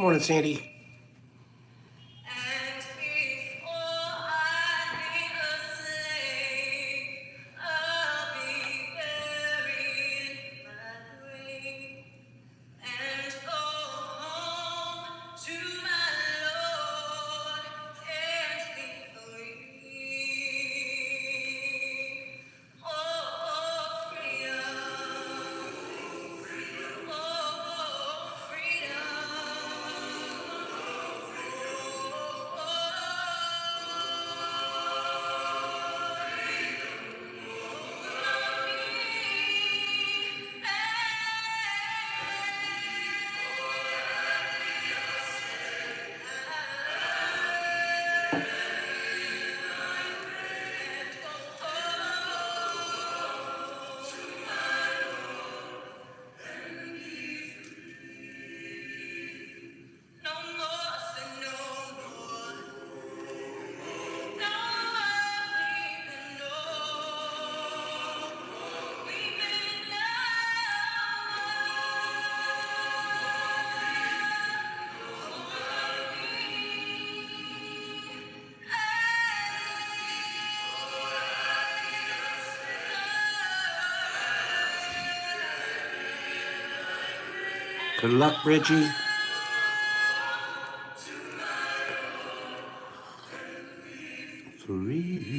Morning, Sandy. Good luck, Bridgie. Free.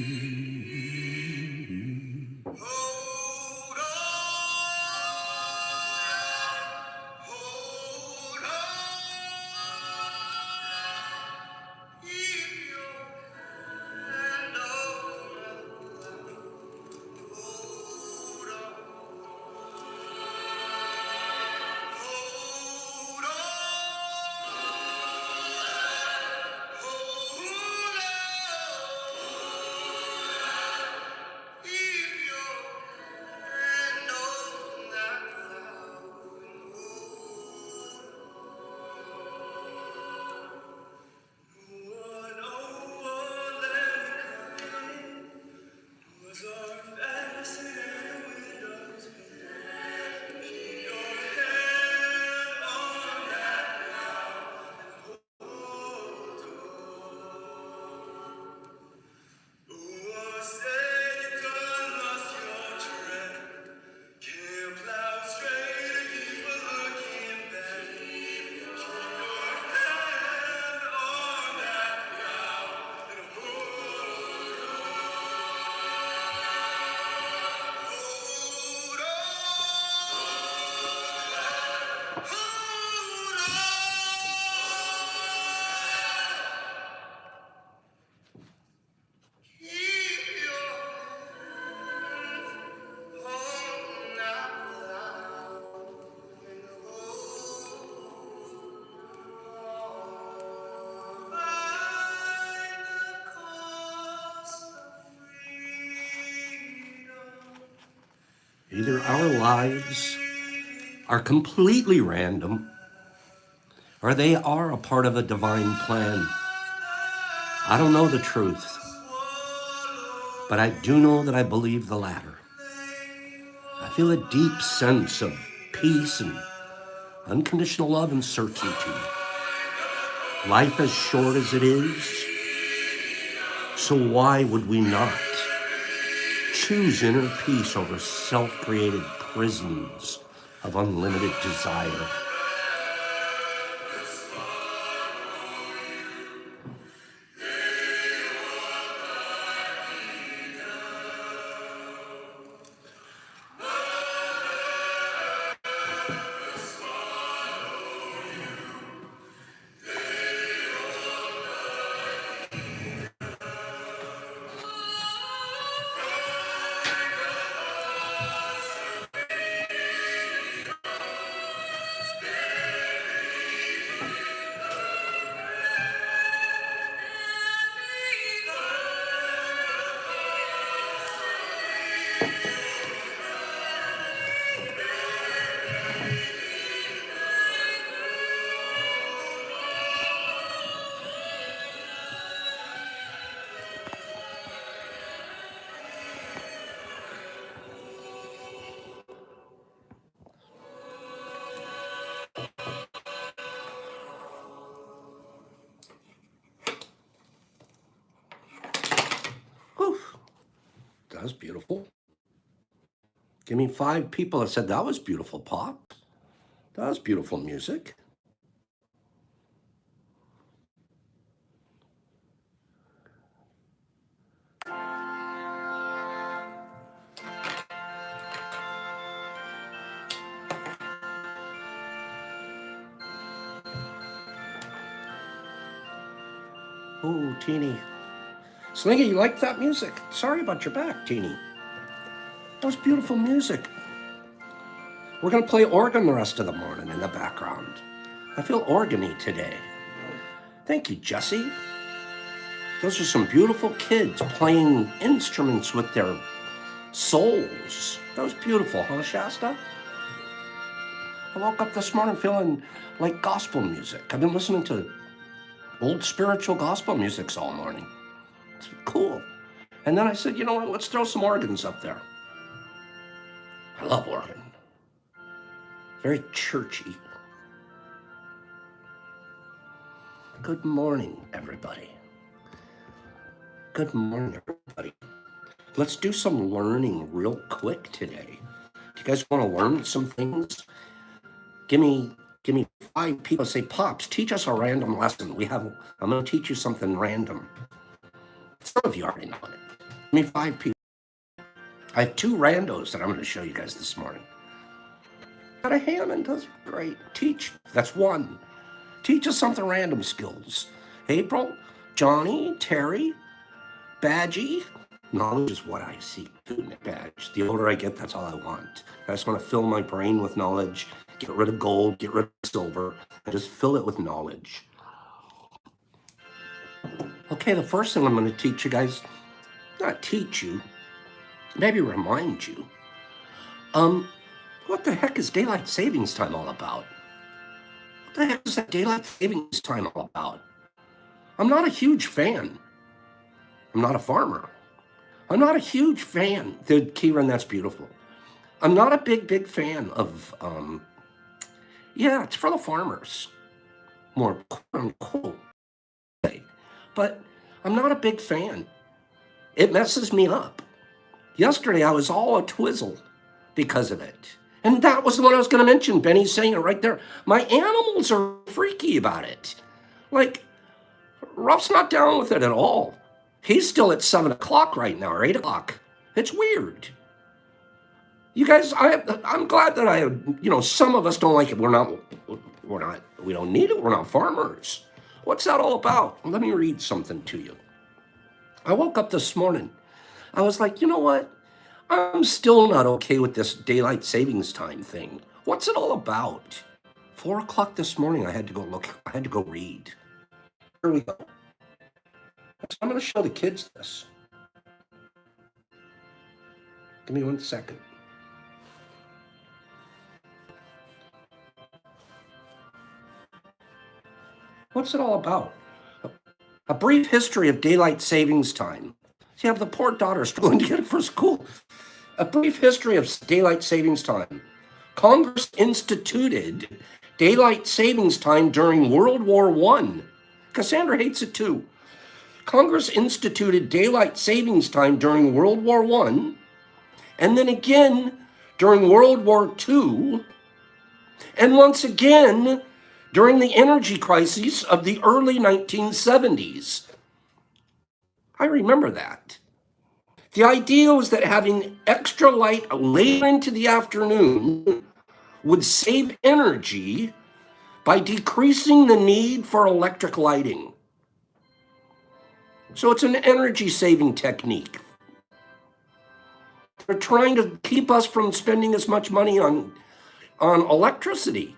Either our lives are completely random, or they are a part of a divine plan. I don't know the truth, but I do know that I believe the latter. I feel a deep sense of peace and unconditional love and certainty. Life as short as it is, so why would we not choose inner peace over self-created prisons of unlimited desire? was beautiful. Give me 5 people that said that was beautiful pop. That was beautiful music. Ooh, Teeny. Slingy, you like that music? Sorry about your back, Teeny. That was beautiful music. We're going to play organ the rest of the morning in the background. I feel organy today. Thank you, Jesse. Those are some beautiful kids playing instruments with their souls. That was beautiful, huh, Shasta? I woke up this morning feeling like gospel music. I've been listening to old spiritual gospel music all morning. It's cool. And then I said, you know what, let's throw some organs up there. I love organ. Very churchy. Good morning, everybody. Good morning, everybody. Let's do some learning real quick today. Do you guys want to learn some things? Give me 5 people. Say, Pops, teach us a random lesson. I'm going to teach you something random. Some of you already know it. Give me 5 people. I have 2 randos that I'm going to show you guys this morning. Got a Hammond, that's great. Teach, that's 1. Teach us something random skills. April, Johnny, Terry, Badgie. Knowledge is what I seek, badge. The older I get, that's all I want. I just want to fill my brain with knowledge, get rid of gold, get rid of silver, and just fill it with knowledge. Okay, the first thing I'm going to teach you guys, not teach you, maybe remind you, what the heck is daylight savings time all about? What the heck is that daylight savings time all about? I'm not a huge fan. I'm not a farmer. I'm not a huge fan. Kieran, that's beautiful. I'm not a big fan of, yeah, it's for the farmers. More quote unquote. But I'm not a big fan. It messes me up. Yesterday, I was all a twizzle because of it. And that was the one I was going to mention. Benny's saying it right there. My animals are freaky about it. Like, Ruff's not down with it at all. He's still at 7 o'clock right now, or 8 o'clock. It's weird. You guys, I'm glad that some of us don't like it. We don't need it. We're not farmers. What's that all about? Let me read something to you. I woke up this morning. I was like, you know what? I'm still not okay with this daylight savings time thing. What's it all about? 4 o'clock this morning, I had to go look. I had to go read. Here we go. I'm going to show the kids this. Give me 1 second. What's it all about? A brief history of daylight savings time. See, I have the poor daughter struggling to get it for school. A brief history of daylight savings time. Congress instituted daylight savings time during World War I. Cassandra hates it too. Congress instituted daylight savings time during World War I, and then again during World War II, and once again during the energy crisis of the early 1970s. I remember that. The idea was that having extra light later into the afternoon would save energy by decreasing the need for electric lighting. So it's an energy saving technique. They're trying to keep us from spending as much money on electricity.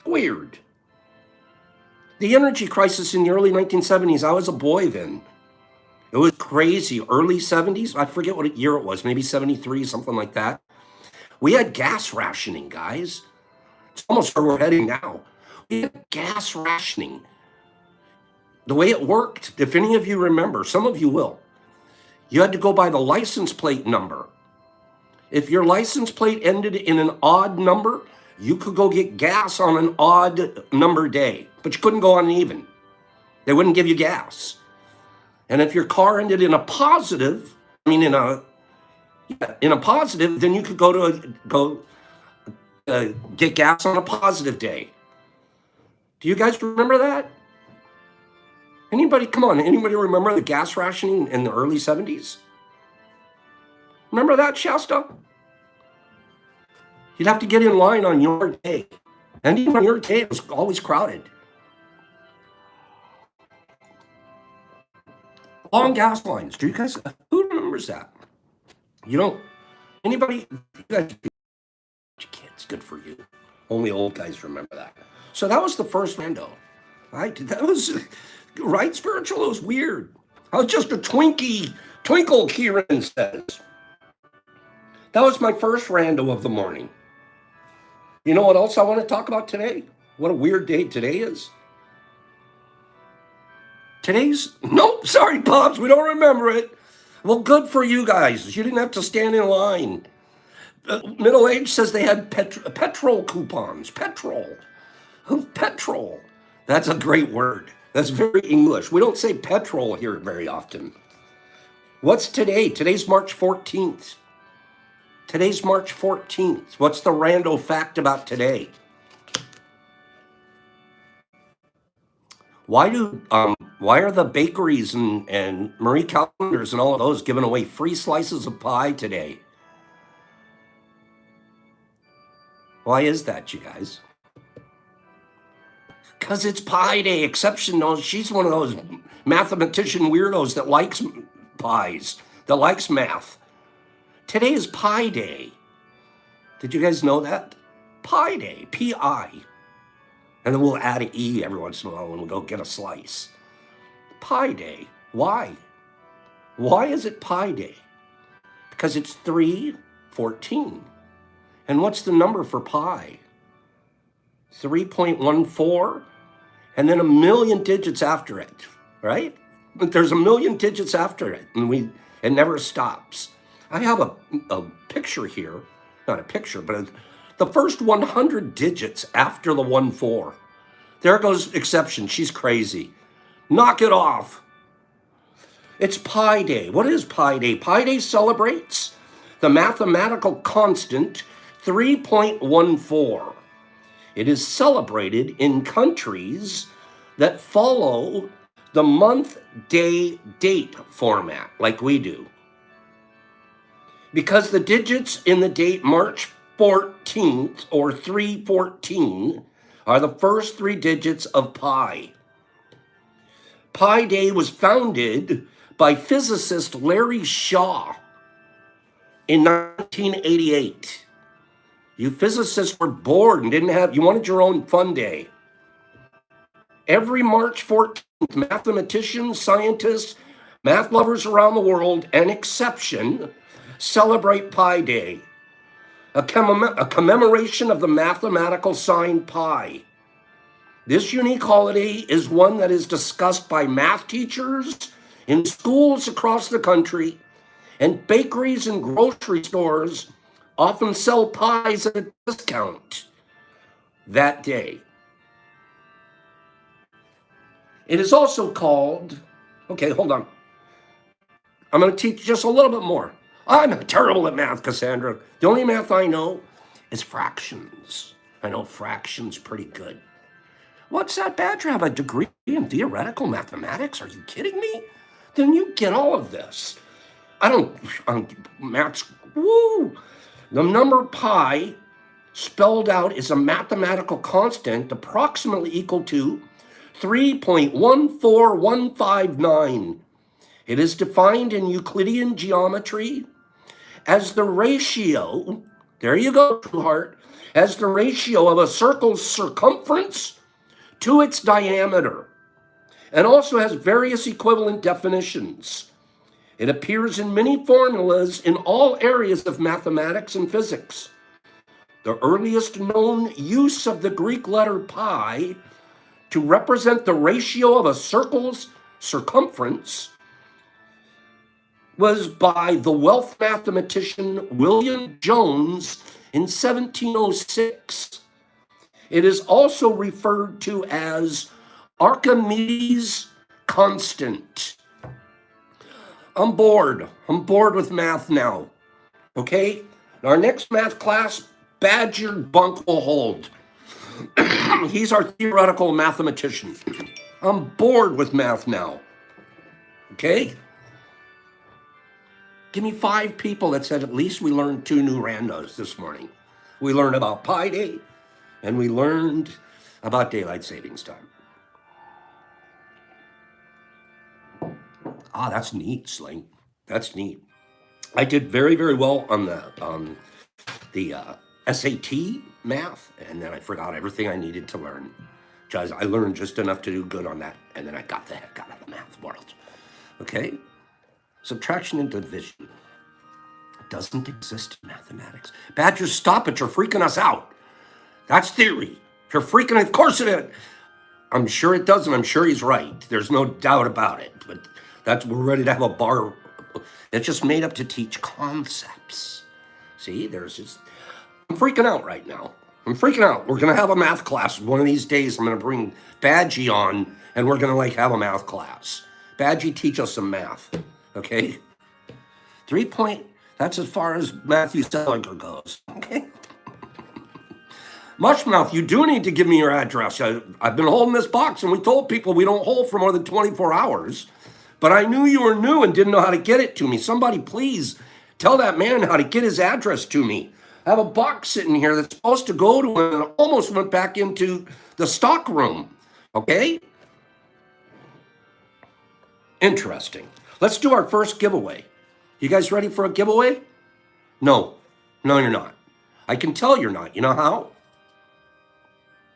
Weird. The energy crisis in the early 1970s, I was a boy then. It was crazy. Early 70s, I forget what year it was, maybe 73, something like that. We had gas rationing, guys. It's almost where we're heading now. We had gas rationing. The way it worked, if any of you remember, some of you will, you had to go by the license plate number. If your license plate ended in an odd number, you could go get gas on an odd number day, but you couldn't go on an even. They wouldn't give you gas. And if your car ended in a positive, in a positive, then you could go get gas on a positive day. Do you guys remember that? Anybody, come on, anybody remember the gas rationing in the early 70s? Remember that, Shasta? You'd have to get in line on your day. And even on your day, it was always crowded. Long gas lines. Do you guys, who remembers that? You don't, anybody, you guys, kids, good for you. Only old guys remember that. So that was the first rando. Right? That was, right, spiritual? It was weird. I was just a twinkle, Kieran says. That was my first rando of the morning. You know what else I want to talk about today? What a weird day today is. Nope, sorry, Pops, we don't remember it. Well, good for you guys. You didn't have to stand in line. Middle Age says they had petrol coupons. Petrol. That's a great word. That's very English. We don't say petrol here very often. What's today? Today's March 14th. What's the rando fact about today? Why are the bakeries and Marie Callender's and all of those giving away free slices of pie today? Why is that, you guys? Because it's Pie Day. Exception knows she's one of those mathematician weirdos that likes pies, that likes math. Today is Pie Day. Did you guys know that? Pie Day, P-I. And then we'll add an E every once in a while when we go get a slice. Pie Day. Why? Why is it Pie Day? Because it's 3/14. And what's the number for pi? 3.14, and then a million digits after it, right? But there's a million digits after it, and it never stops. I have a picture here, not a picture, but the first 100 digits after the 14. There goes exception. She's crazy. Knock it off. It's Pi Day. What is Pi Day? Pi Day celebrates the mathematical constant 3.14. It is celebrated in countries that follow the month, day, date format like we do. Because the digits in the date March 14th or 314 are the first three digits of pi. Pi Day was founded by physicist Larry Shaw in 1988. You physicists were bored and you wanted your own fun day. Every March 14th, mathematicians, scientists, math lovers around the world, an exception, celebrate Pi Day, a commemoration of the mathematical sign pi. This unique holiday is one that is discussed by math teachers in schools across the country, and bakeries and grocery stores often sell pies at a discount that day. It is also called, okay, hold on. I'm going to teach just a little bit more. I'm terrible at math, Cassandra. The only math I know is fractions. I know fractions pretty good. What's that bad to have a degree in theoretical mathematics? Are you kidding me? Then you get all of this. Math's, woo! The number pi spelled out is a mathematical constant approximately equal to 3.14159. It is defined in Euclidean geometry as the ratio, there you go, True Heart, as the ratio of a circle's circumference to its diameter, and also has various equivalent definitions. It appears in many formulas in all areas of mathematics and physics. The earliest known use of the Greek letter pi to represent the ratio of a circle's circumference was by the wealth mathematician William Jones in 1706. It is also referred to as Archimedes' constant. I'm bored. I'm bored with math now. Okay? Our next math class, Badger Bunk will hold. He's our theoretical mathematician. I'm bored with math now. Okay? Give me 5 people that said at least we learned 2 new randos this morning. We learned about Pi Day, and we learned about daylight savings time. Ah, that's neat, Sling. That's neat. I did very, very well on the SAT math, and then I forgot everything I needed to learn. Because I learned just enough to do good on that, and then I got the heck out of the math world. Okay? Subtraction and division doesn't exist in mathematics. Badger, stop it. You're freaking us out. That's theory. You're freaking, of course it is. I'm sure it does, and I'm sure he's right. There's no doubt about it. But we're ready to have a bar. It's just made up to teach concepts. See, I'm freaking out right now. I'm freaking out. We're going to have a math class one of these days. I'm going to bring Badgie on, and we're going to have a math class. Badgie, teach us some math, okay? 3 point, that's as far as Matthew Seliger goes, okay? Mushmouth, you do need to give me your address. I've been holding this box, and we told people we don't hold for more than 24 hours. But I knew you were new and didn't know how to get it to me. Somebody please tell that man how to get his address to me. I have a box sitting here that's supposed to go to him and almost went back into the stock room. Okay? Interesting. Let's do our first giveaway. You guys ready for a giveaway? No. No, you're not. I can tell you're not. You know how?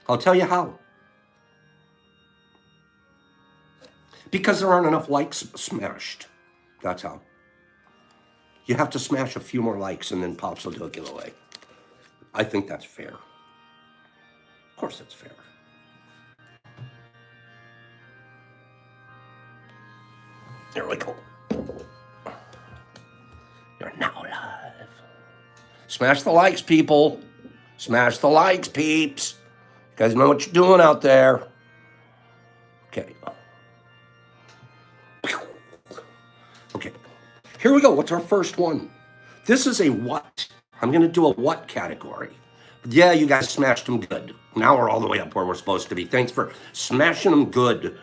I'll tell you how. Because there aren't enough likes smashed. That's how. You have to smash a few more likes and then Pops will do a giveaway. I think that's fair. Of course it's fair. There we go. You're now live. Smash the likes, people. Smash the likes, peeps. You guys know what you're doing out there. Okay. Okay. Here we go. What's our first one? This is a what. I'm going to do a what category. Yeah, you guys smashed them good. Now we're all the way up where we're supposed to be. Thanks for smashing them good.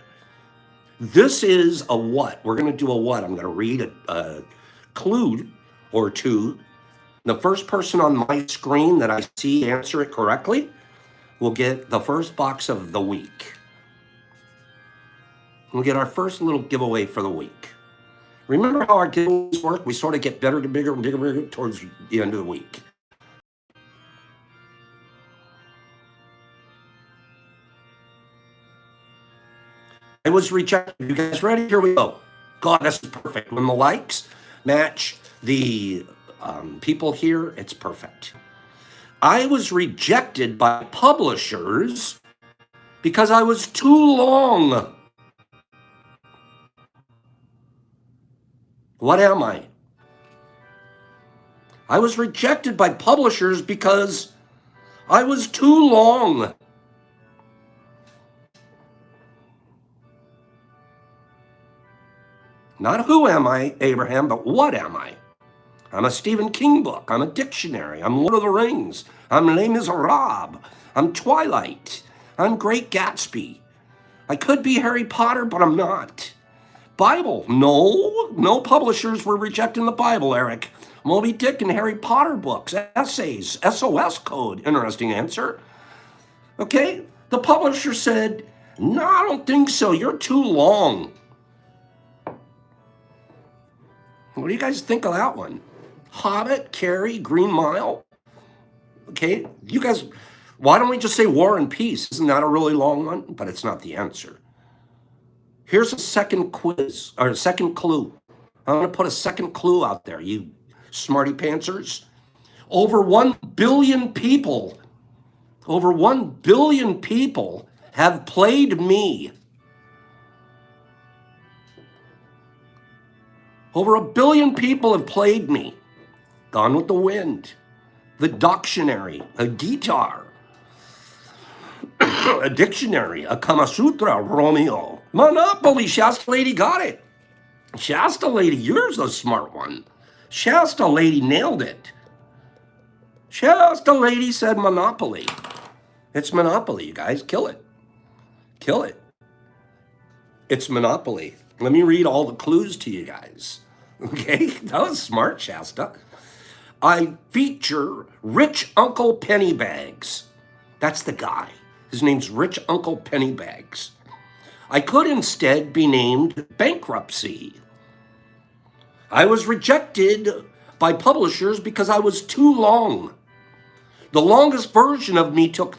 This is a what. We're going to do a what. I'm going to read a clue or two. The first person on my screen that I see answer it correctly will get the first box of the week. We'll get our first little giveaway for the week. Remember how our giveaways work? We sort of get better to bigger and bigger and bigger towards the end of the week. I was rejected. You guys ready? Here we go. God, this is perfect. When the likes match the people here, it's perfect. I was rejected by publishers because I was too long. What am I? I was rejected by publishers because I was too long. Not who am I, Abraham, but what am I? I'm a Stephen King book. I'm a dictionary. I'm Lord of the Rings. I'm Les Miserables. I'm Twilight. I'm Great Gatsby. I could be Harry Potter, but I'm not. Bible. No publishers were rejecting the Bible, Eric. Moby Dick and Harry Potter books, essays, SOS code. Interesting answer. Okay, the publisher said, no, I don't think so. You're too long. What do you guys think of that one? Hobbit, Carrie, Green Mile. Okay, you guys, why don't we just say War and Peace? Isn't that a really long one? But it's not the answer. Here's a second quiz, or a second clue. I'm going to put a second clue out there, you smarty pantsers. Over 1 billion people have played me. Over 1 billion people have played me. Gone with the Wind, the Dictionary, a guitar, a dictionary, a Kama Sutra, Romeo, Monopoly, Shasta Lady got it. Shasta lady, you're the smart one. Shasta lady nailed it. Shasta lady said monopoly. It's monopoly, you guys. Kill it. Kill it. It's monopoly. Let me read all the clues to you guys. Okay, that was smart, Shasta. I feature Rich Uncle Pennybags. That's the guy. His name's Rich Uncle Pennybags. I could instead be named Bankruptcy. I was rejected by publishers because I was too long. The longest version of me took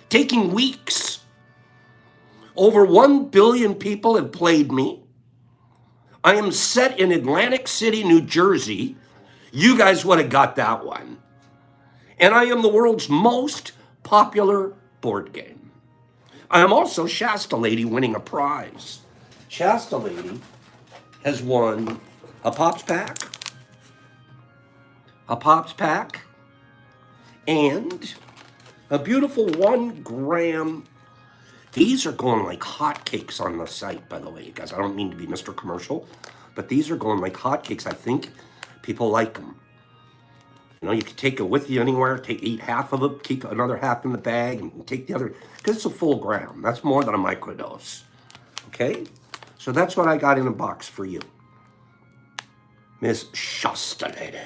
taking weeks. Over 1 billion people have played me. I am set in Atlantic City, New Jersey. You guys would have got that one. And I am the world's most popular board game. I am also Shasta Lady winning a prize. Shasta Lady has won a Pops Pack, and a beautiful 1 gram. These are going like hotcakes on the site, by the way, you guys. I don't mean to be Mr. Commercial, but these are going like hotcakes. I think people like them. You know, you can take it with you anywhere, eat half of it, keep another half in the bag, and take the other, because it's a full gram. That's more than a microdose. Okay? So that's what I got in a box for you. Miss Shasta Lady.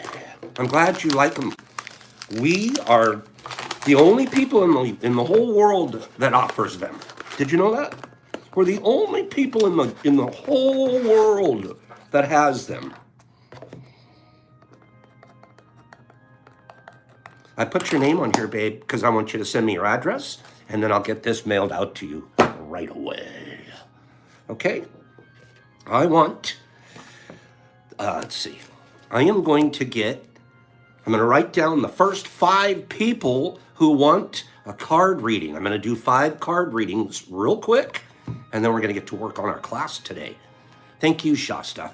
I'm glad you like them. We are the only people in the whole world that offers them. Did you know that? We're the only people in the whole world that has them. I put your name on here, babe, because I want you to send me your address, and then I'll get this mailed out to you right away. Okay? I want, let's see. I'm going to write down the first 5 people who want a card reading. I'm going to do 5 card readings real quick, and then we're going to get to work on our class today. Thank you, Shasta.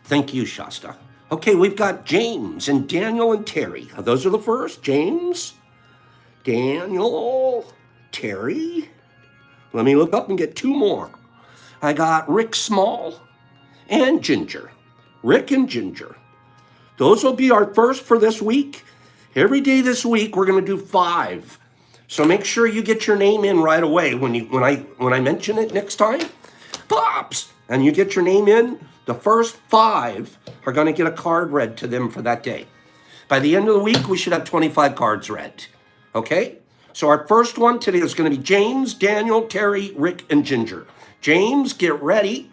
Thank you, Shasta. Okay, we've got James and Daniel and Terry. Those are the first. James, Daniel, Terry. Let me look up and get 2 more. I got Rick Small and Ginger. Rick and Ginger. Those will be our first for this week. Every day this week, we're going to do 5. So make sure you get your name in right away when I mention it next time. Pops! And you get your name in. The first 5 are going to get a card read to them for that day. By the end of the week, we should have 25 cards read. Okay? So our first one today is going to be James, Daniel, Terry, Rick, and Ginger. James, get ready.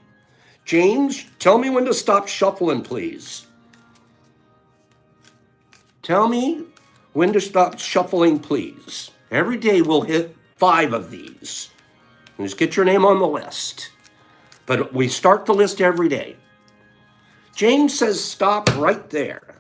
James, tell me when to stop shuffling, please. Tell me when to stop shuffling, please. Every day we'll hit 5 of these. And just get your name on the list. But we start the list every day. James says stop right there.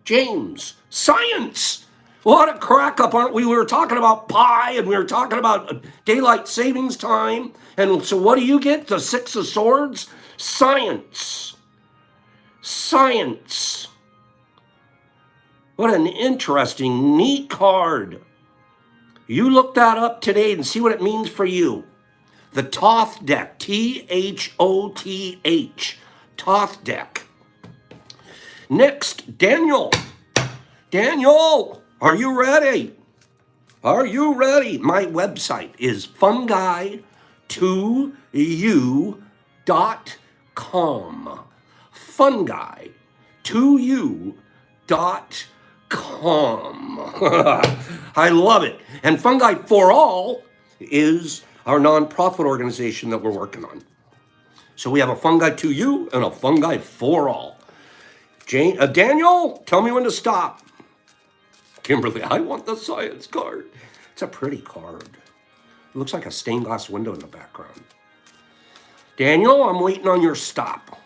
James, science! What a crack up, aren't we? We were talking about pi, and we were talking about daylight savings time. And so what do you get? The 6 of swords? Science. Science. What an interesting, neat card. You look that up today and see what it means for you. The Thoth deck, Thoth, Thoth deck. Next, Daniel. Daniel, are you ready? Are you ready? My website is fungi2u.com. Fungi2u.com. I love it. And Fungi for All is our nonprofit organization that we're working on. So we have a Fungi to You and a Fungi for All. Daniel, tell me when to stop. Kimberly, I want the science card. It's a pretty card. It looks like a stained glass window in the background. Daniel, I'm waiting on your stop.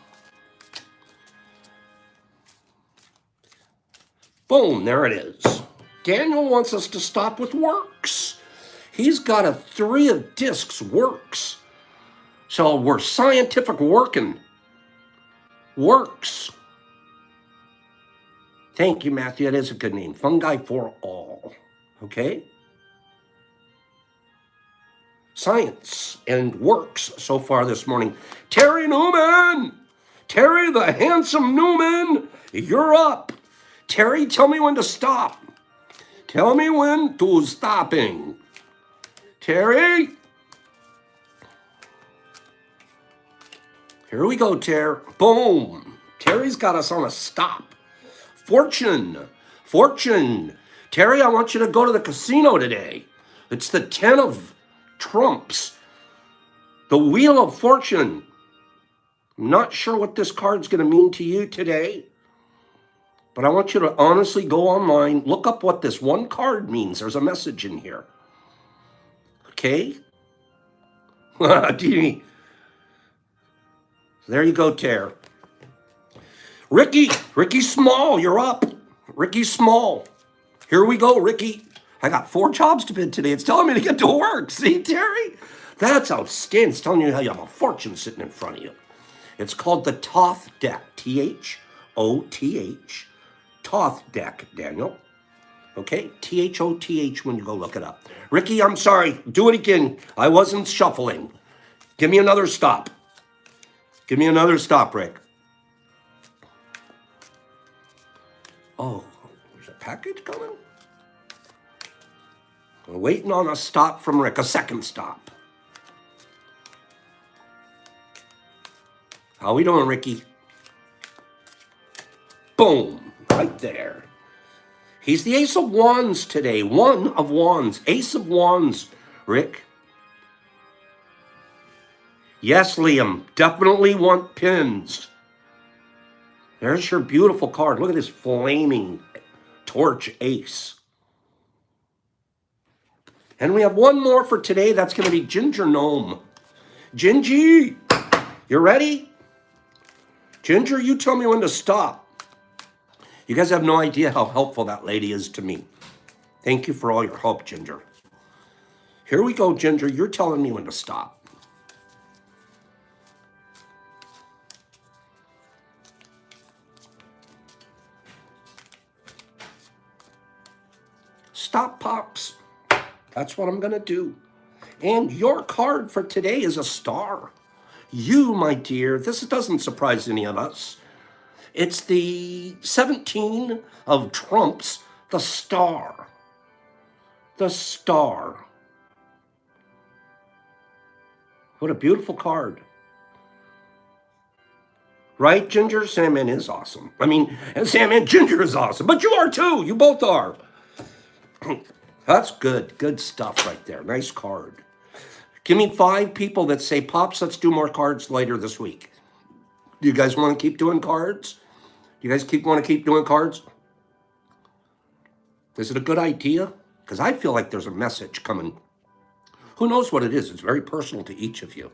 Boom, there it is. Daniel wants us to stop with works. He's got a 3 of discs, works. So we're scientific working. Works. Thank you, Matthew. That is a good name. Fungi for All. Okay? science and works so far this morning. Terry Newman! Terry the handsome Newman, you're up. Terry, tell me when to stop. Tell me when to stopping. Terry? Here we go, Terry. Boom. Terry's got us on a stop. Fortune. Terry, I want you to go to the casino today. It's the 10 of trumps. The Wheel of Fortune. I'm not sure what this card's going to mean to you today, but I want you to honestly go online, look up what this one card means. There's a message in here. Okay? There you go, Ter. Ricky Small, you're up. Ricky Small. Here we go, Ricky. I got 4 jobs to bid today. It's telling me to get to work. See, Terry? That's outstanding. It's telling you how you have a fortune sitting in front of you. It's called the Thoth deck. Thoth. Thoth deck, Daniel. Okay? Thoth when you go look it up. Ricky, I'm sorry. Do it again. I wasn't shuffling. Give me another stop. Give me another stop, Rick. Oh, there's a package coming? We're waiting on a stop from Rick, a second stop. How we doing, Ricky? Boom, right there. He's the Ace of Wands today. 1 of Wands, Ace of Wands, Rick. Yes, Liam, definitely want pins. There's your beautiful card. Look at this flaming torch ace. And we have one more for today. That's going to be Ginger Gnome. Gingy, you ready? Ginger, you tell me when to stop. You guys have no idea how helpful that lady is to me. Thank you for all your help, Ginger. Here we go, Ginger. You're telling me when to stop. Stop, Pops. That's what I'm going to do. And your card for today is a star. You, my dear, this doesn't surprise any of us. It's the 17 of trumps, the star. The star. What a beautiful card. Right, Ginger? Sandman is awesome. I mean, and Sandman Ginger is awesome. But you are too. You both are. That's good. Good stuff right there. Nice card. Give me 5 people that say, Pops, let's do more cards later this week. Do you guys want to keep doing cards? Do you guys want to keep doing cards? Is it a good idea? Because I feel like there's a message coming. Who knows what it is? It's very personal to each of you.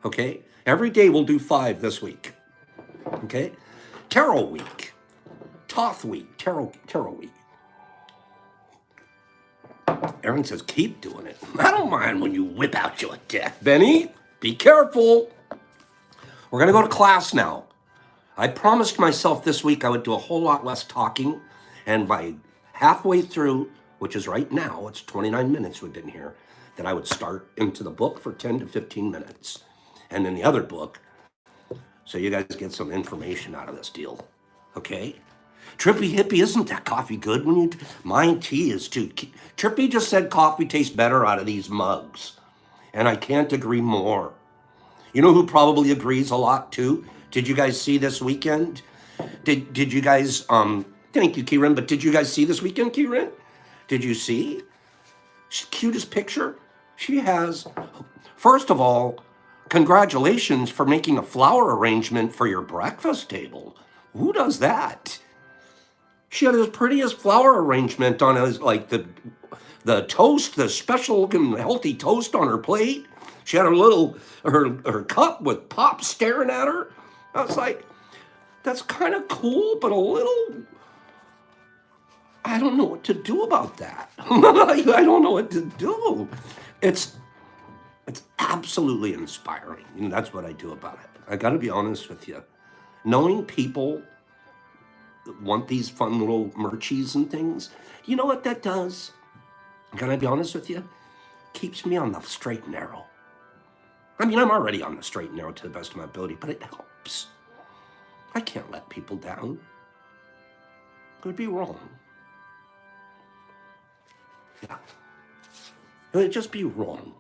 Okay? Every day we'll do 5 this week. Okay? Tarot week. Thoth week. Tarot week. Aaron says, keep doing it. I don't mind when you whip out your deck. Benny, be careful. We're going to go to class now. I promised myself this week I would do a whole lot less talking. And by halfway through, which is right now, it's 29 minutes we've been here, that I would start into the book for 10 to 15 minutes. And then the other book, so you guys get some information out of this deal. Okay? Trippy Hippie, isn't that coffee good when you... Mine tea is too. Trippy just said coffee tastes better out of these mugs. And I can't agree more. You know who probably agrees a lot too? Did you guys see this weekend? Did you guys... Thank you, Kieran. But did you guys see this weekend, Kieran? Did you see? Cutest picture. She has... First of all, congratulations for making a flower arrangement for your breakfast table. Who does that? She had his prettiest flower arrangement on his, like the toast, the special looking healthy toast on her plate. She had her cup with Pop staring at her. I was like, that's kind of cool, but a little, I don't know what to do about that. I don't know what to do. It's absolutely inspiring. And that's what I do about it. I got to be honest with you. Knowing people want these fun little merchies and things, you know what that does? Can I be honest with you? keeps me on the straight and narrow. I mean, I'm already on the straight and narrow to the best of my ability, but it helps. I can't let people down. It would be wrong. Yeah. It would just be wrong.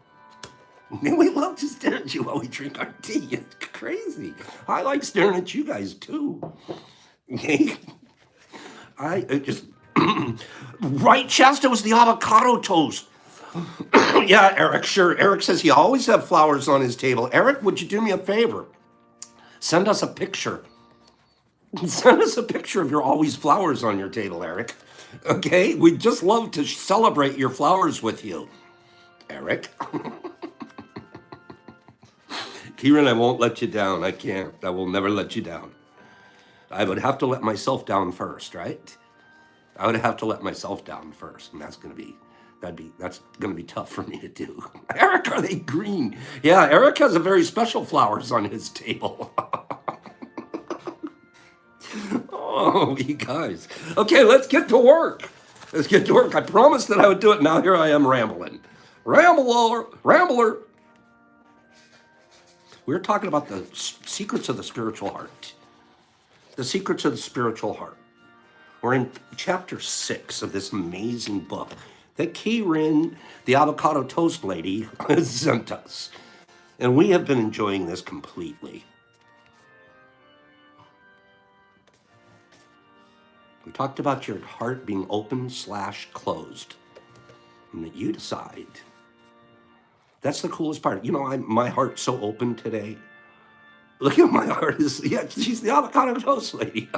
We love to stare at you while we drink our tea. It's crazy. I like staring at you guys too. Okay? It just right, Shasta, was the avocado toast. Yeah, Eric, sure. Eric says he always have flowers on his table. Eric, would you do me a favor? Send us a picture. Send us a picture of your always flowers on your table, Eric. Okay? We'd just love to celebrate your flowers with you. Eric. Kieran, I won't let you down. I can't. I will never let you down. I would have to let myself down first, right? I would have to let myself down first, and that's gonna be tough for me to do. Eric, are they green? Yeah, Eric has a very special flowers on his table. Oh, you guys. Okay, let's get to work. Let's get to work. I promised that I would do it. Now here I am rambling. Rambler. We're talking about the secrets of the spiritual heart. The secrets of the spiritual heart. We're in chapter 6 of this amazing book that Kieran, the avocado toast lady, sent us. And we have been enjoying this completely. We talked about your heart being open/closed. And that you decide. That's the coolest part. You know, my heart's so open today. Look at my heart is, yeah, she's the avocado toast lady.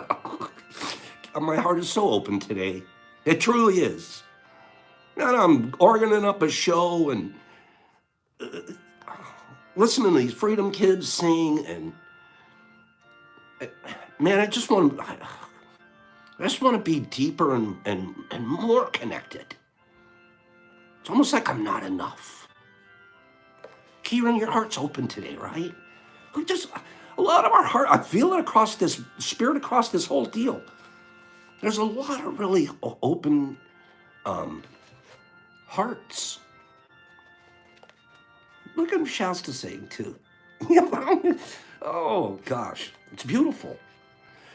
My heart is so open today. It truly is. And I'm organizing up a show and listening to these Freedom Kids sing, and man, I just want to be deeper and more connected. It's almost like I'm not enough. Kieran, your heart's open today, right? Just a lot of our heart, I feel it across this spirit, across this whole deal. There's a lot of really open hearts. Look at Shasta saying too. Oh gosh, it's beautiful.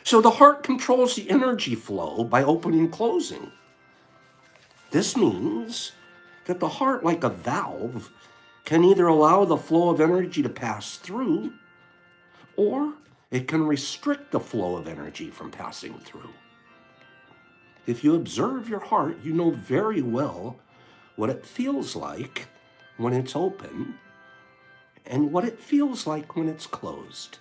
So the heart controls the energy flow by opening and closing. This means that the heart, like a valve, can either allow the flow of energy to pass through, or it can restrict the flow of energy from passing through. If you observe your heart, you know very well what it feels like when it's open and what it feels like when it's closed.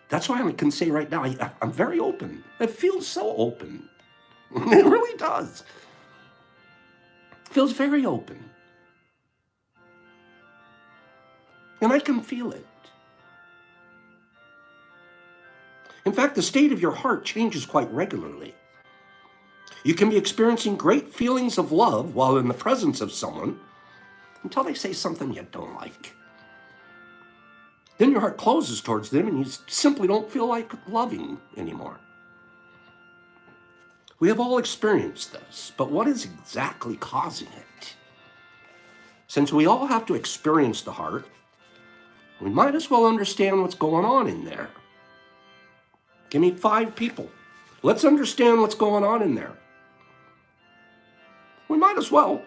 That's why I can say right now, I'm very open. It feels so open. It really does. It feels very open. And I can feel it. In fact, the state of your heart changes quite regularly. You can be experiencing great feelings of love while in the presence of someone until they say something you don't like. Then your heart closes towards them and you simply don't feel like loving anymore. We have all experienced this, but what is exactly causing it? Since we all have to experience the heart, we might as well understand what's going on in there. Give me 5 people. Let's understand what's going on in there. We might as well.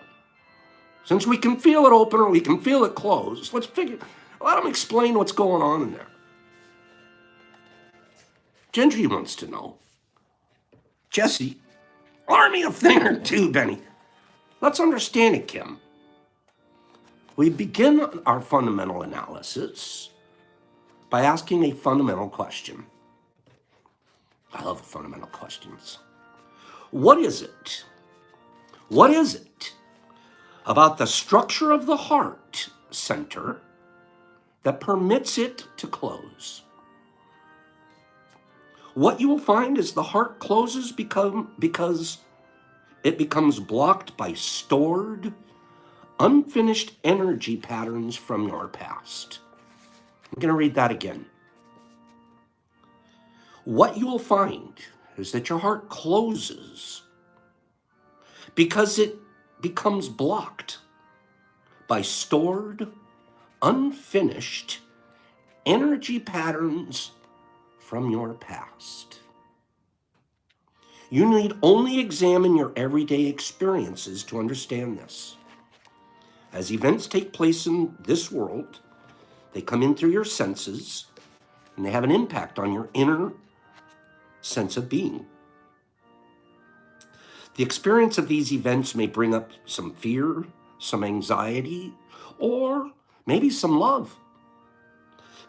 Since we can feel it open or we can feel it closed, let them explain what's going on in there. Gendry wants to know. Jesse, learn me a thing or two, Benny. Let's understand it, Kim. We begin our fundamental analysis by asking a fundamental question. I love fundamental questions. What is it? What is it about the structure of the heart center that permits it to close? What you will find is the heart closes because it becomes blocked by stored, unfinished energy patterns from your past. I'm going to read that again. What you will find is that your heart closes because it becomes blocked by stored, unfinished energy patterns from your past. You need only examine your everyday experiences to understand this. As events take place in this world, they come in through your senses, and they have an impact on your inner sense of being. The experience of these events may bring up some fear, some anxiety, or maybe some love.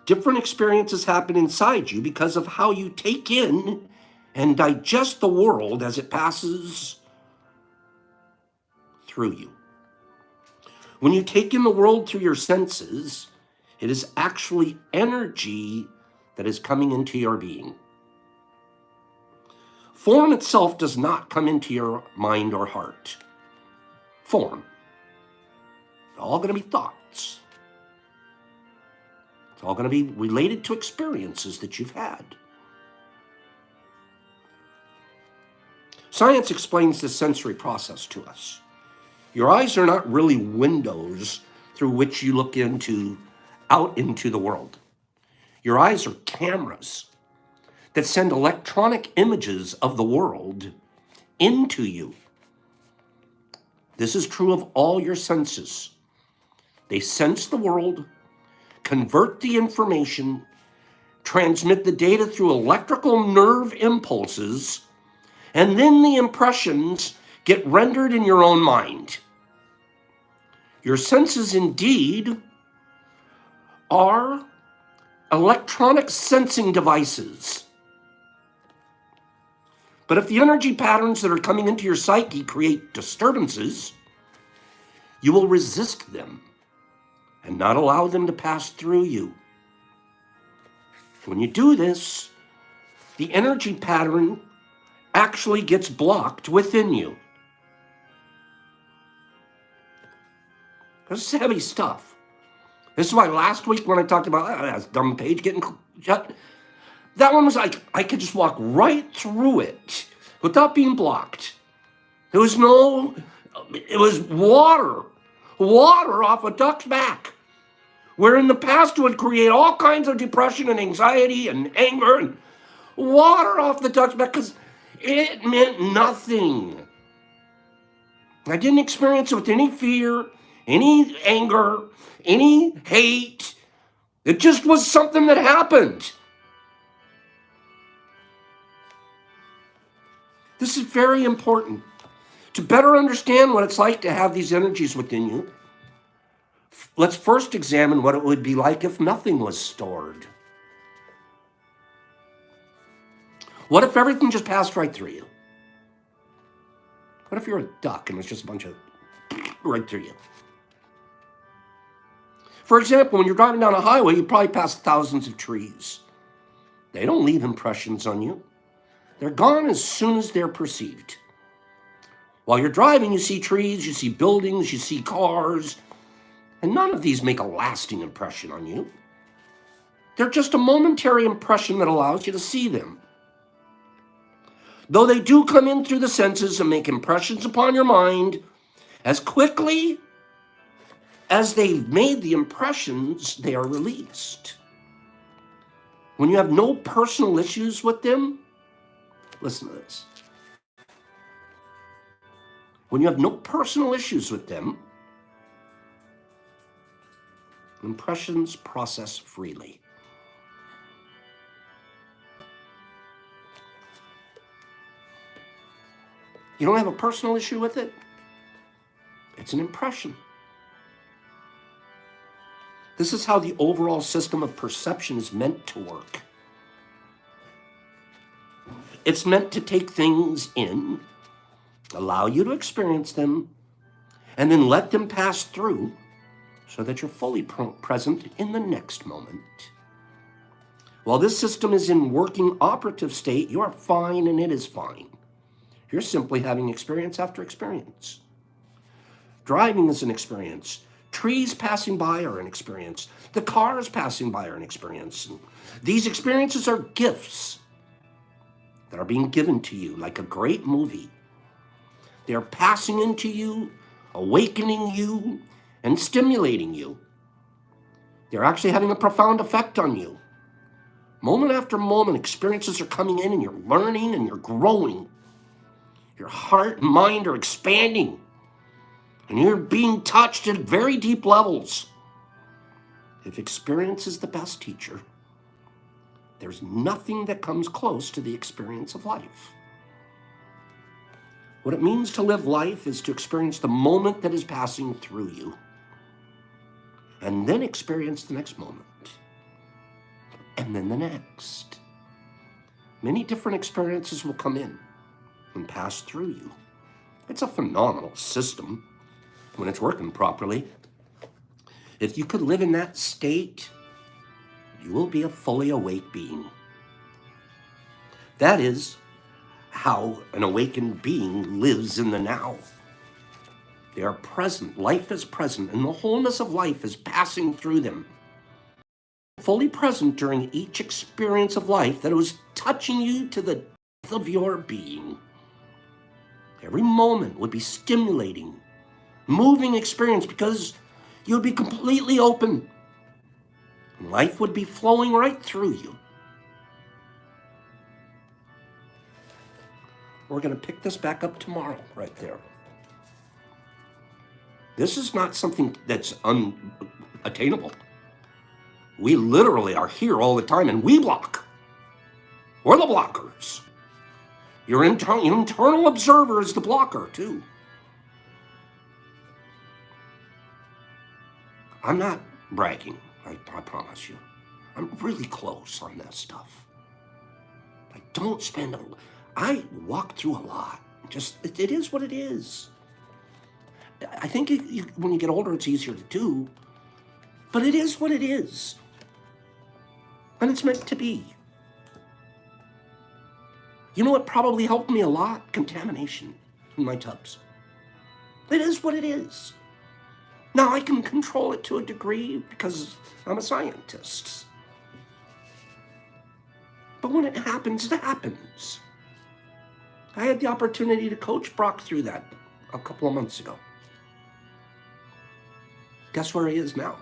Different experiences happen inside you because of how you take in and digest the world as it passes through you. When you take in the world through your senses, it is actually energy that is coming into your being. Form itself does not come into your mind or heart. Form. It's all going to be thoughts. It's all going to be related to experiences that you've had. Science explains this sensory process to us. Your eyes are not really windows through which you look out into the world. Your eyes are cameras that send electronic images of the world into you. This is true of all your senses. They sense the world, convert the information, transmit the data through electrical nerve impulses, and then the impressions get rendered in your own mind. Your senses indeed are electronic sensing devices. But if the energy patterns that are coming into your psyche create disturbances, you will resist them and not allow them to pass through you. When you do this, the energy pattern actually gets blocked within you. This is heavy stuff. This is why last week when I talked about that dumb page getting shut, that one was like, I could just walk right through it without being blocked. It was water off a duck's back, where in the past it would create all kinds of depression and anxiety and anger, and water off the duck's back because it meant nothing. I didn't experience it with any fear, any anger, any hate. It just was something that happened. This is very important. To better understand what it's like to have these energies within you, let's first examine what it would be like if nothing was stored. What if everything just passed right through you? What if you're a duck and it's just a bunch of right through you? For example, when you're driving down a highway, you probably pass thousands of trees. They don't leave impressions on you. They're gone as soon as they're perceived. While you're driving, you see trees, you see buildings, you see cars, and none of these make a lasting impression on you. They're just a momentary impression that allows you to see them. Though they do come in through the senses and make impressions upon your mind, as quickly as they've made the impressions, they are released. When you have no personal issues with them, listen to this. When you have no personal issues with them, impressions process freely. You don't have a personal issue with it? It's an impression. This is how the overall system of perception is meant to work. It's meant to take things in, allow you to experience them, and then let them pass through so that you're fully present in the next moment. While this system is in working operative state, you are fine and it is fine. You're simply having experience after experience. Driving is an experience. Trees passing by are an experience. The cars passing by are an experience. And these experiences are gifts that are being given to you like a great movie. They are passing into you, awakening you, and stimulating you. They're actually having a profound effect on you. Moment after moment, experiences are coming in and you're learning and you're growing. Your heart and mind are expanding. And you're being touched at very deep levels. If experience is the best teacher, there's nothing that comes close to the experience of life. What it means to live life is to experience the moment that is passing through you, and then experience the next moment, and then the next. Many different experiences will come in and pass through you. It's a phenomenal system when it's working properly. If you could live in that state, you will be a fully awake being. That is how an awakened being lives in the now. They are present. Life is present, and the wholeness of life is passing through them. Fully present during each experience of life that was touching you to the depth of your being. Every moment would be stimulating, moving experience because you would be completely open. Life would be flowing right through you. We're going to pick this back up tomorrow, right there. This is not something that's unattainable. We literally are here all the time, and we block. We're the blockers. Your internal observer is the blocker, too. I'm not bragging, I promise you. I'm really close on this stuff. I don't spend I walk through a lot. It is what it is. I think when you get older, it's easier to do, but it is what it is. And it's meant to be. You know what probably helped me a lot? Contamination in my tubs. It is what it is. Now I can control it to a degree because I'm a scientist. But when it happens, it happens. I had the opportunity to coach Brock through that a couple of months ago. Guess where he is now?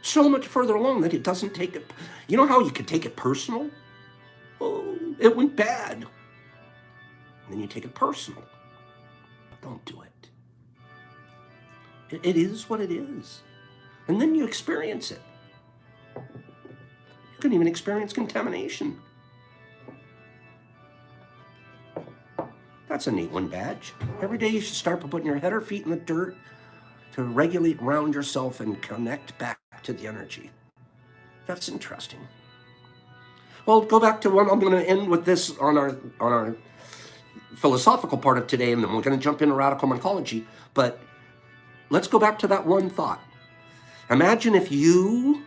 So much further along that it doesn't take it. You know how you could take it personal? Oh, it went bad. And then you take it personal. Don't do it. It is what it is. And then you experience it. You can even experience contamination. That's a neat one, Badge. Every day you should start by putting your head or feet in the dirt to regulate, ground yourself, and connect back to the energy. That's interesting. Well, go back to one. I'm going to end with this on our philosophical part of today, and then we're going to jump into radical mycology. But let's go back to that one thought. Imagine if you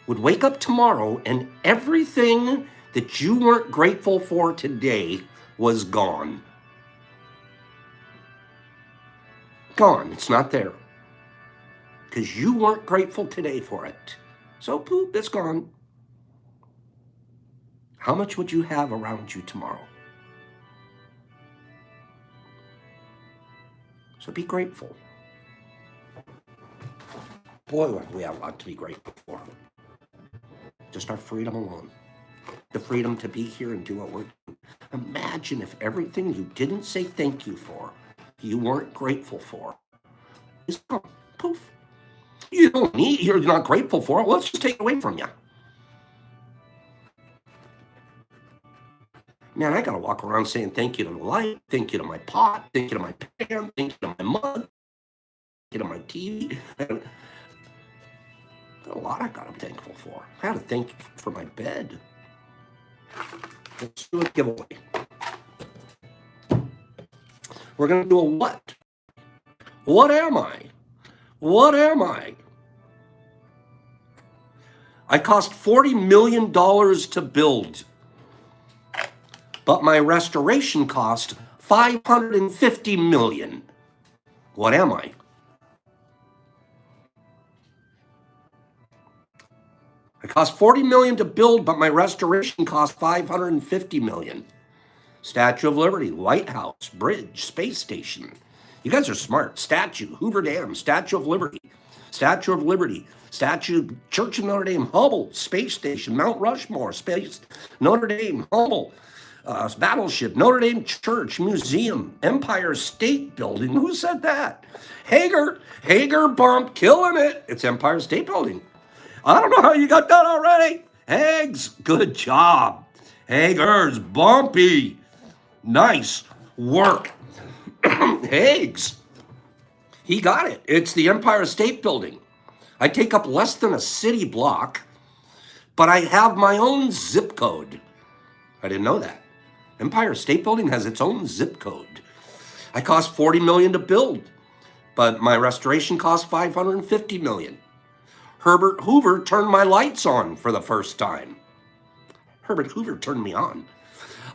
would wake up tomorrow and everything that you weren't grateful for today was gone. Gone. It's not there. Because you weren't grateful today for it. So poop, it's gone. How much would you have around you tomorrow? So be grateful. Boy, we have a lot to be grateful for. Just our freedom alone. The freedom to be here and do what we're doing. Imagine if everything you didn't say thank you for, you weren't grateful for, is gone. Poof. You don't need, you're not grateful for it. Let's just take it away from you. Man, I got to walk around saying thank you to the light, thank you to my pot, thank you to my pan, thank you to my mug, thank you to my TV. A lot I got to be thankful for. I got to thank you for my bed. Let's do a giveaway. We're going to do a what? What am I? What am I? I cost $40 million to build, but my restoration cost $550 million. What am I? It cost $40 million to build, but my restoration cost $550 million. Statue of Liberty, White House, Bridge, Space Station. You guys are smart. Statue, Hoover Dam, Statue of Liberty, Statue of Liberty, Statue, Church of Notre Dame, Hubble, Space Station, Mount Rushmore, Space, Notre Dame, Hubble, Battleship, Notre Dame Church, Museum, Empire State Building. Who said that? Hager bump, killing it. It's Empire State Building. I don't know how you got that already. Hags, good job. Hager's bumpy. Nice work. Hags. He got it. It's the Empire State Building. I take up less than a city block, but I have my own zip code. I didn't know that. Empire State Building has its own zip code. I cost $40 million to build, but my restoration cost $550 million. Herbert Hoover turned my lights on for the first time. Herbert Hoover turned me on.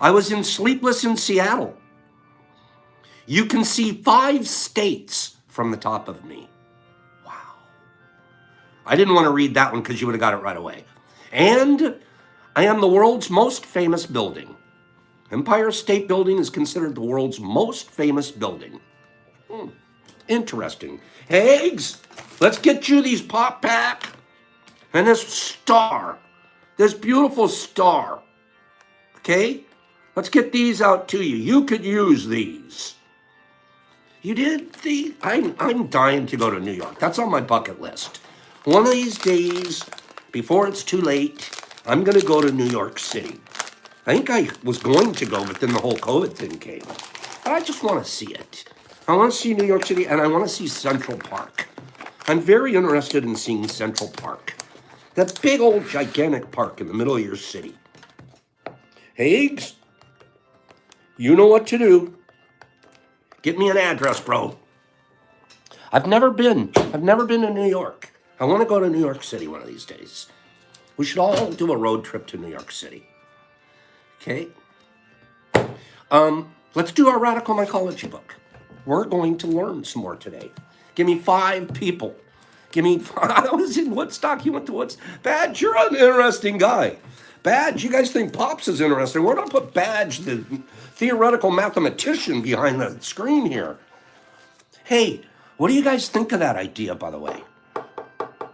I was in Sleepless in Seattle. You can see 5 states from the top of me. Wow. I didn't want to read that one because you would have got it right away. And I am the world's most famous building. Empire State Building is considered the world's most famous building. Interesting. Hags, let's get you these pop pack and this star, this beautiful star. Okay? Let's get these out to you. You could use these. You did? I'm dying to go to New York. That's on my bucket list. One of these days, before it's too late, I'm going to go to New York City. I think I was going to go, but then the whole COVID thing came. But I just want to see it. I want to see New York City, and I want to see Central Park. I'm very interested in seeing Central Park. That big old gigantic park in the middle of your city. Hags, you know what to do. Get me an address, bro. I've never been to New York. I want to go to New York City one of these days. We should all do a road trip to New York City. Okay? Let's do our Radical Mycology book. We're going to learn some more today. Give me 5 people. I was in Woodstock. You went to Woodstock. Badge, you're an interesting guy. Badge, you guys think Pops is interesting. We're going to put Badge, the theoretical mathematician, behind the screen here. Hey, what do you guys think of that idea, by the way?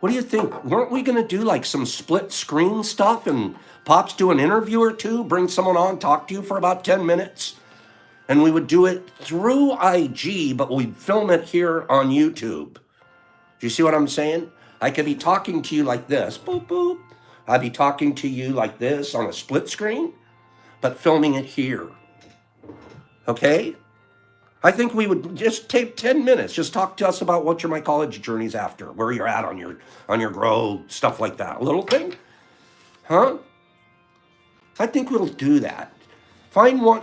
What do you think? Weren't we going to do like some split screen stuff and Pops do an interview or two, bring someone on, talk to you for about 10 minutes? And we would do it through IG, but we'd film it here on YouTube. Do you see what I'm saying? I could be talking to you like this. Boop, boop. I'd be talking to you like this on a split screen, but filming it here. Okay? I think we would just take 10 minutes. Just talk to us about what your mycology journey's after, where you're at on your grow, stuff like that. A little thing? Huh? I think we'll do that. Find one.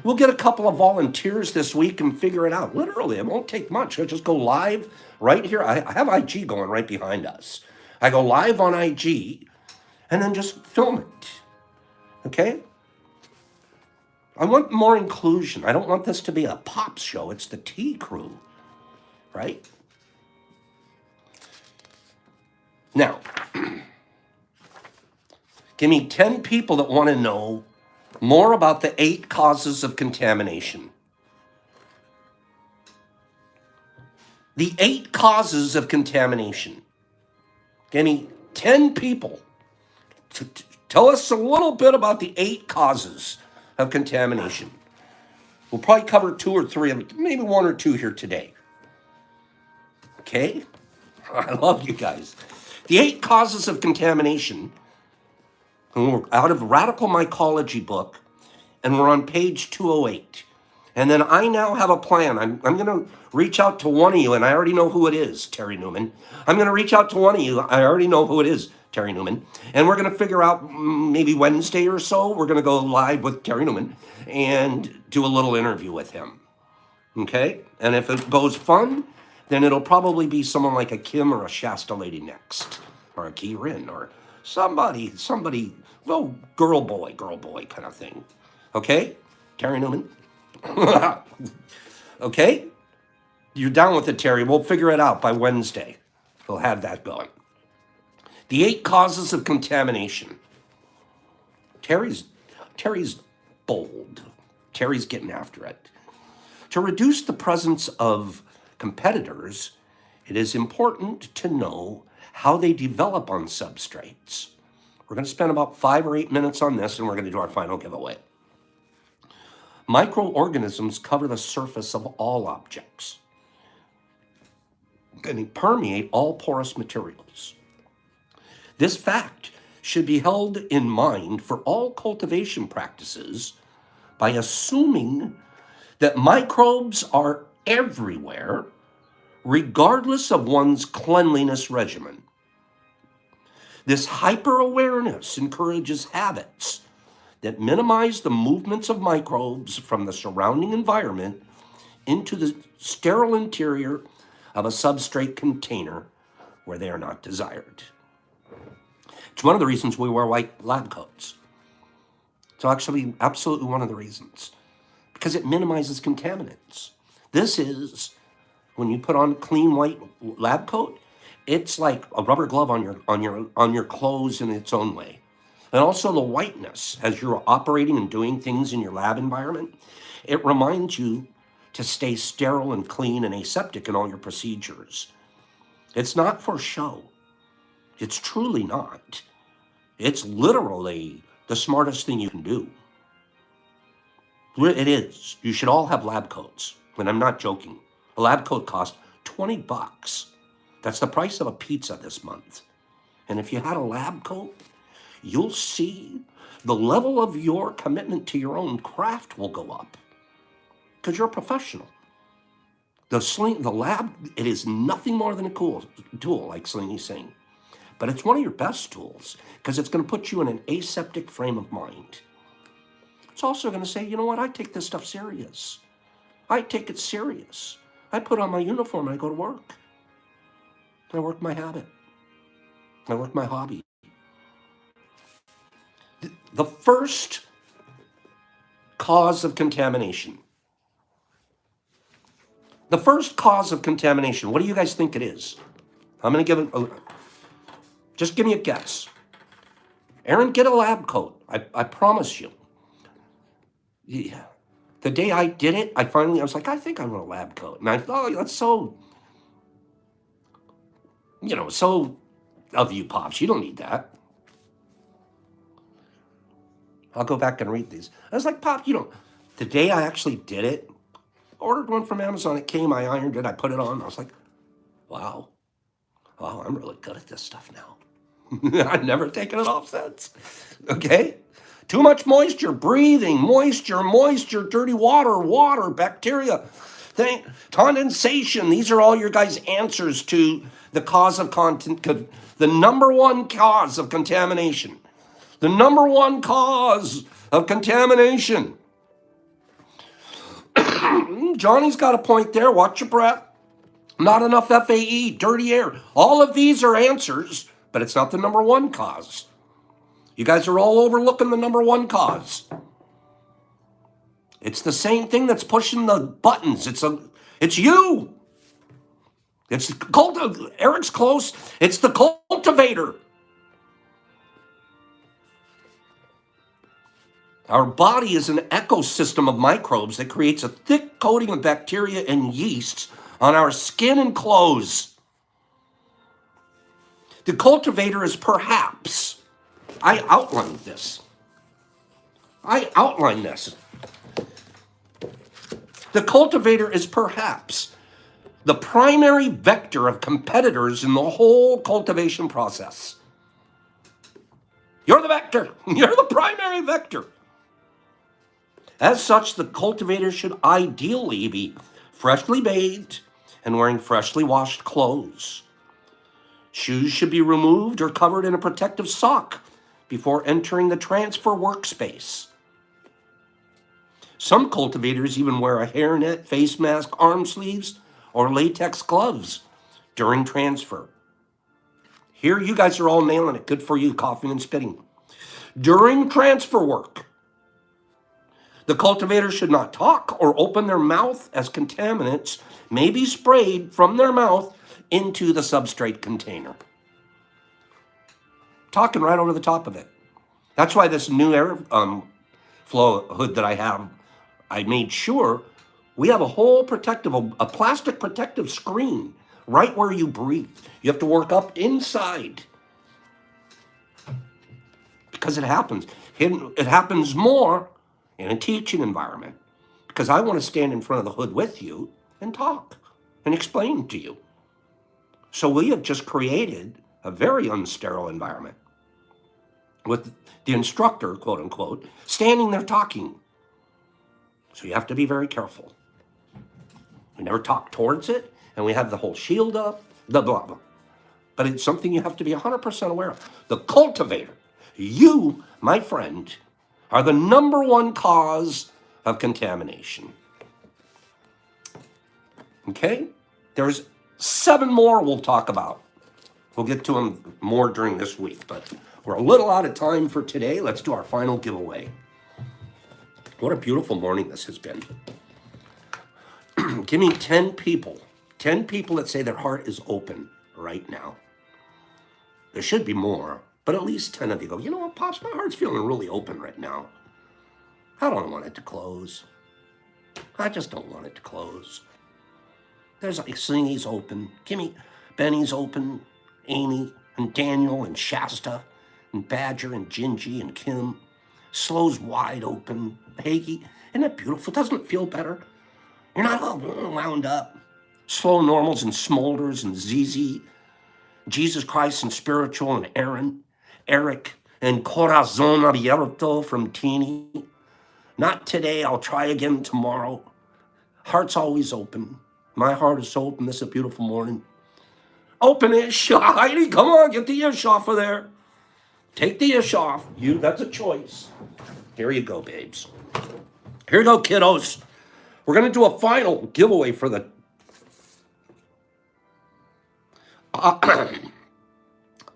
We'll get a couple of volunteers this week and figure it out. Literally, it won't take much. I'll just go live right here. I have IG going right behind us. I go live on IG and then just film it. Okay? I want more inclusion. I don't want this to be a Pops show. It's the T Crew, right? Now, give me 10 people that want to know more about the 8 causes of contamination. The 8 causes of contamination. Give me 10 people to tell us a little bit about the 8 causes of contamination. We'll probably cover 2 or 3 of them, maybe 1 or 2 here today. Okay? I love you guys. The 8 causes of contamination. And we're out of Radical Mycology book, and we're on page 208. And then I now have a plan. I'm going to reach out to one of you, and I already know who it is, Terry Newman. I'm going to reach out to one of you. I already know who it is, Terry Newman. And we're going to figure out maybe Wednesday or so, we're going to go live with Terry Newman and do a little interview with him. Okay? And if it goes fun, then it'll probably be someone like a Kim or a Shasta lady next, or a Key Rin, or somebody, well, girl boy kind of thing. Okay? Terry Newman? Okay? You're down with it, Terry. We'll figure it out by Wednesday. We'll have that going. The 8 causes of contamination. Terry's bold. Terry's getting after it. To reduce the presence of competitors, it is important to know how they develop on substrates. We're going to spend about 5 or 8 minutes on this, and we're going to do our final giveaway. Microorganisms cover the surface of all objects and they permeate all porous materials. This fact should be held in mind for all cultivation practices by assuming that microbes are everywhere, regardless of one's cleanliness regimen. This hyper-awareness encourages habits that minimize the movements of microbes from the surrounding environment into the sterile interior of a substrate container where they are not desired. It's one of the reasons we wear white lab coats. It's actually absolutely one of the reasons, because it minimizes contaminants. This is, when you put on a clean white lab coat, it's like a rubber glove on your clothes in its own way. And also the whiteness, as you're operating and doing things in your lab environment, it reminds you to stay sterile and clean and aseptic in all your procedures. It's not for show. It's truly not. It's literally the smartest thing you can do. It is. You should all have lab coats. And I'm not joking. A lab coat costs $20. That's the price of a pizza this month. And if you had a lab coat, you'll see the level of your commitment to your own craft will go up, because you're a professional. The lab, it is nothing more than a cool tool, like Slingy's saying. But it's one of your best tools, because it's going to put you in an aseptic frame of mind. It's also going to say, you know what, I take this stuff serious. I take it serious. I put on my uniform and I go to work. I work my habit. I work my hobby. The first cause of contamination. The first cause of contamination, what do you guys think it is? I'm going to give it, just give me a guess. Aaron, get a lab coat. I promise you. Yeah. The day I did it, I was like, I think I want a lab coat. And I thought, oh, that's so, so of you, Pops. You don't need that. I'll go back and read these. I was like, Pop, the day I actually did it, ordered one from Amazon. It came, I ironed it, I put it on. I was like, wow, I'm really good at this stuff now. I've never taken it off since. Okay? Too much moisture, breathing, moisture, dirty water, bacteria, condensation. These are all your guys' answers to the cause of the number one cause of contamination. The number one cause of contamination. Johnny's got a point there. Watch your breath. Not enough FAE, dirty air. All of these are answers, but it's not the number one cause. You guys are all overlooking the number one cause. It's the same thing that's pushing the buttons. It's you. It's the Eric's close. It's the cultivator. Our body is an ecosystem of microbes that creates a thick coating of bacteria and yeasts on our skin and clothes. The cultivator is perhaps, I outlined this. The cultivator is perhaps the primary vector of competitors in the whole cultivation process. You're the vector. You're the primary vector. As such, the cultivator should ideally be freshly bathed and wearing freshly washed clothes. Shoes should be removed or covered in a protective sock before entering the transfer workspace. Some cultivators even wear a hairnet, face mask, arm sleeves, or latex gloves during transfer. Here, you guys are all nailing it. Good for you, coughing and spitting. During transfer work, the cultivator should not talk or open their mouth, as contaminants may be sprayed from their mouth into the substrate container. Talking right over the top of it. That's why this new flow hood that I have, I made sure we have a whole protective, a plastic protective screen right where you breathe. You have to work up inside because it happens. It happens more in a teaching environment because I want to stand in front of the hood with you and talk and explain to you. So we have just created a very unsterile environment with the instructor, quote unquote, standing there talking. So you have to be very careful. We never talk towards it, and we have the whole shield up, blah, blah, blah. But it's something you have to be 100% aware of. The cultivator, you, my friend, are the number one cause of contamination. Okay? There's 7 more we'll talk about. We'll get to them more during this week, but we're a little out of time for today. Let's do our final giveaway. What a beautiful morning this has been. Give me 10 people that say their heart is open right now. There should be more, but at least 10 of you go, you know what, Pops, my heart's feeling really open right now. I don't want it to close. I just don't want it to close. There's like Slingy's open. Benny's open. Amy and Daniel and Shasta and Badger and Gingy and Kim. Slow's wide open. Hagee, isn't that beautiful? Doesn't it feel better? You're not all wound up. Slow normals and Smolders and ZZ. Jesus Christ and Spiritual and Aaron. Eric and Corazon Abierto from Teeny. Not today, I'll try again tomorrow. Heart's always open. My heart is open. This is a beautiful morning. Open-ish. Heidi, come on, get the ish off of there. Take the ish off. That's a choice. Here you go, babes. Here you go, kiddos. We're going to do a final giveaway for the...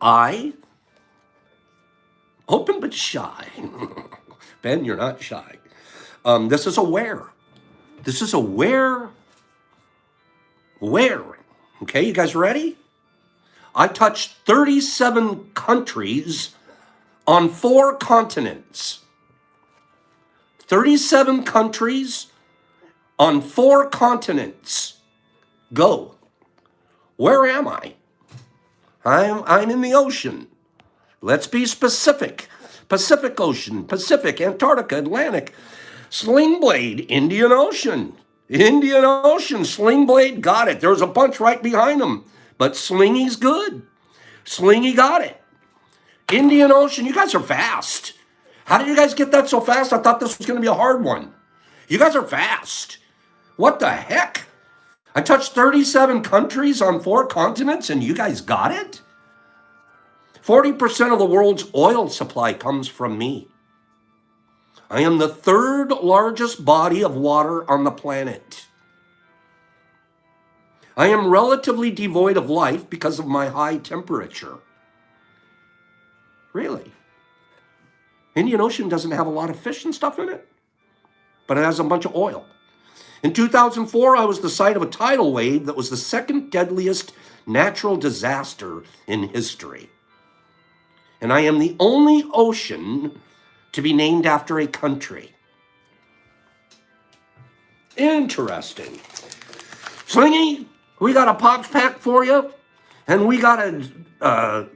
I... Open but shy. Ben, you're not shy. This is a where. This is a where. Where. Okay, you guys ready? I touched 37 countries on 4 continents. 37 countries on 4 continents. Go. Where am I? I'm in the ocean. Let's be specific. Pacific Ocean, Pacific, Antarctica, Atlantic, Sling Blade, Indian Ocean. Indian Ocean, Sling Blade got it. There's a bunch right behind them, but Slingy's good. Slingy got it. Indian Ocean, you guys are fast. How did you guys get that so fast? I thought this was going to be a hard one. You guys are fast. What the heck? I touched 37 countries on 4 continents and you guys got it? 40% of the world's oil supply comes from me. I am the 3rd largest body of water on the planet. I am relatively devoid of life because of my high temperature. Really? Indian Ocean doesn't have a lot of fish and stuff in it, but it has a bunch of oil. In 2004, I was the site of a tidal wave that was the 2nd deadliest natural disaster in history. And I am the only ocean to be named after a country. Interesting. Slingy, we got a Pops pack for you, and we got a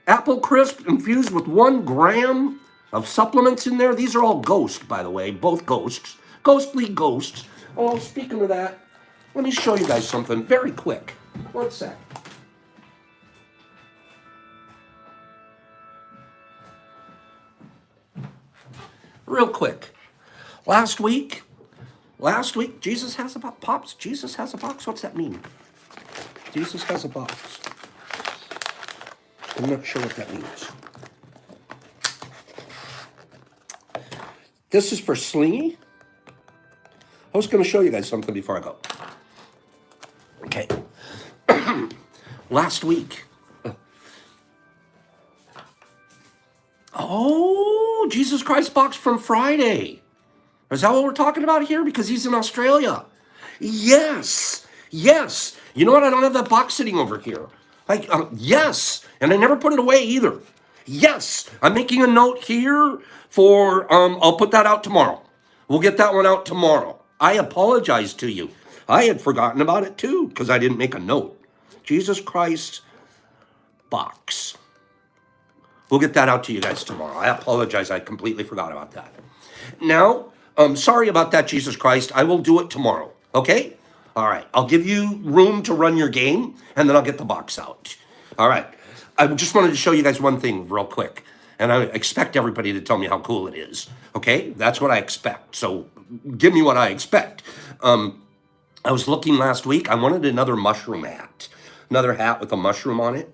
apple crisp infused with 1 gram of supplements in there. These are all Ghost, by the way, both Ghosts. Ghostly Ghosts. Oh, speaking of that, let me show you guys something very quick. 1 sec. Real quick. Last week, Jesus has a box. Pops, Jesus has a box? What's that mean? Jesus has a box. I'm not sure what that means. This is for Slingy. I was going to show you guys something before I go. Okay. Last week. Oh, Jesus Christ box from Friday. Is that what we're talking about here? Because he's in Australia. Yes. Yes. You know what? I don't have that box sitting over here. Yes. And I never put it away either. Yes, I'm making a note here for, I'll put that out tomorrow. We'll get that one out tomorrow. I apologize to you. I had forgotten about it too because I didn't make a note. Jesus Christ box. We'll get that out to you guys tomorrow. I apologize. I completely forgot about that. Now, sorry about that, Jesus Christ. I will do it tomorrow. Okay? All right. I'll give you room to run your game, and then I'll get the box out. All right. I just wanted to show you guys one thing real quick, and I expect everybody to tell me how cool it is. Okay? That's what I expect. So give me what I expect. I was looking last week. I wanted another mushroom hat, another hat with a mushroom on it.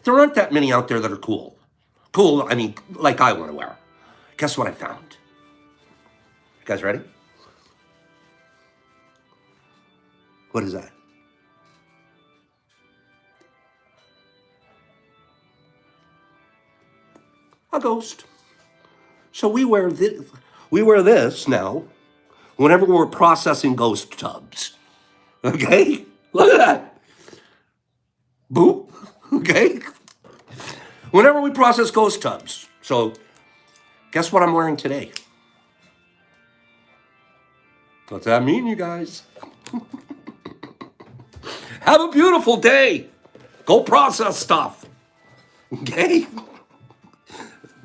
There aren't that many out there that are cool. Cool, I mean, like I want to wear. Guess what I found? You guys ready? What is that? A ghost. So we wear this. We wear this now whenever we're processing ghost tubs. Okay? Look at that. Boop. Okay? Whenever we process ghost tubs. So guess what I'm wearing today? What's that mean, you guys? Have a beautiful day. Go process stuff. Okay?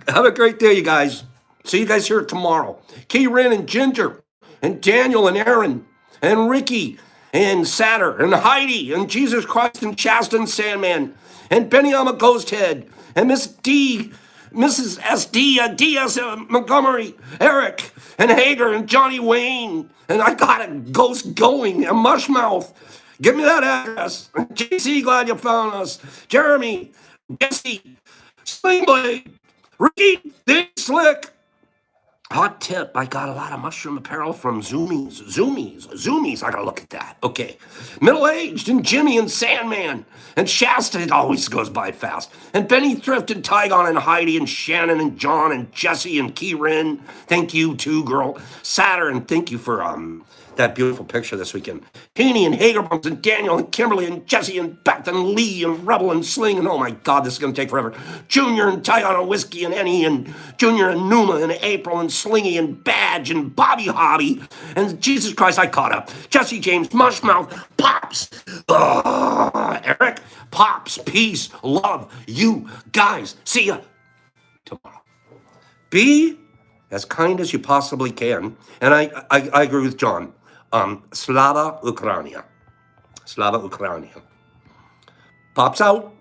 Have a great day, you guys. See you guys here tomorrow. Kieran and Ginger and Daniel and Aaron and Ricky and Satter and Heidi and Jesus Christ and Shasta and Sandman and Benny I'm a Ghost Head and Miss D, Mrs. SD, D.S. Montgomery, Eric and Hager and Johnny Wayne. And I got a ghost going, a mushmouth. Give me that address. JC, glad you found us. Jeremy, Jesse, Slingblade, Ricky, Dick Slick. Hot tip, I got a lot of mushroom apparel from Zoomies. I gotta look at that. Okay. Middle-aged and Jimmy and Sandman and Shasta, it always goes by fast. And Benny Thrift and Tygon and Heidi and Shannon and John and Jesse and Kieran. Thank you too, girl. Saturn, thank you for that beautiful picture this weekend. Heaney and Hagerbums and Daniel and Kimberly and Jesse and Beth and Lee and Rebel and Sling and oh my God, this is going to take forever. Junior and Tygon and Whiskey and Annie and Junior and Numa and April and Slingy and Badge and Bobby Hobby and Jesus Christ, I caught up. Jesse James, Mushmouth, Pops, Eric, Pops, peace, love, you guys. See ya tomorrow. Be as kind as you possibly can. And I agree with John. Slava Ukraina. Slava Ukraina. Pops out.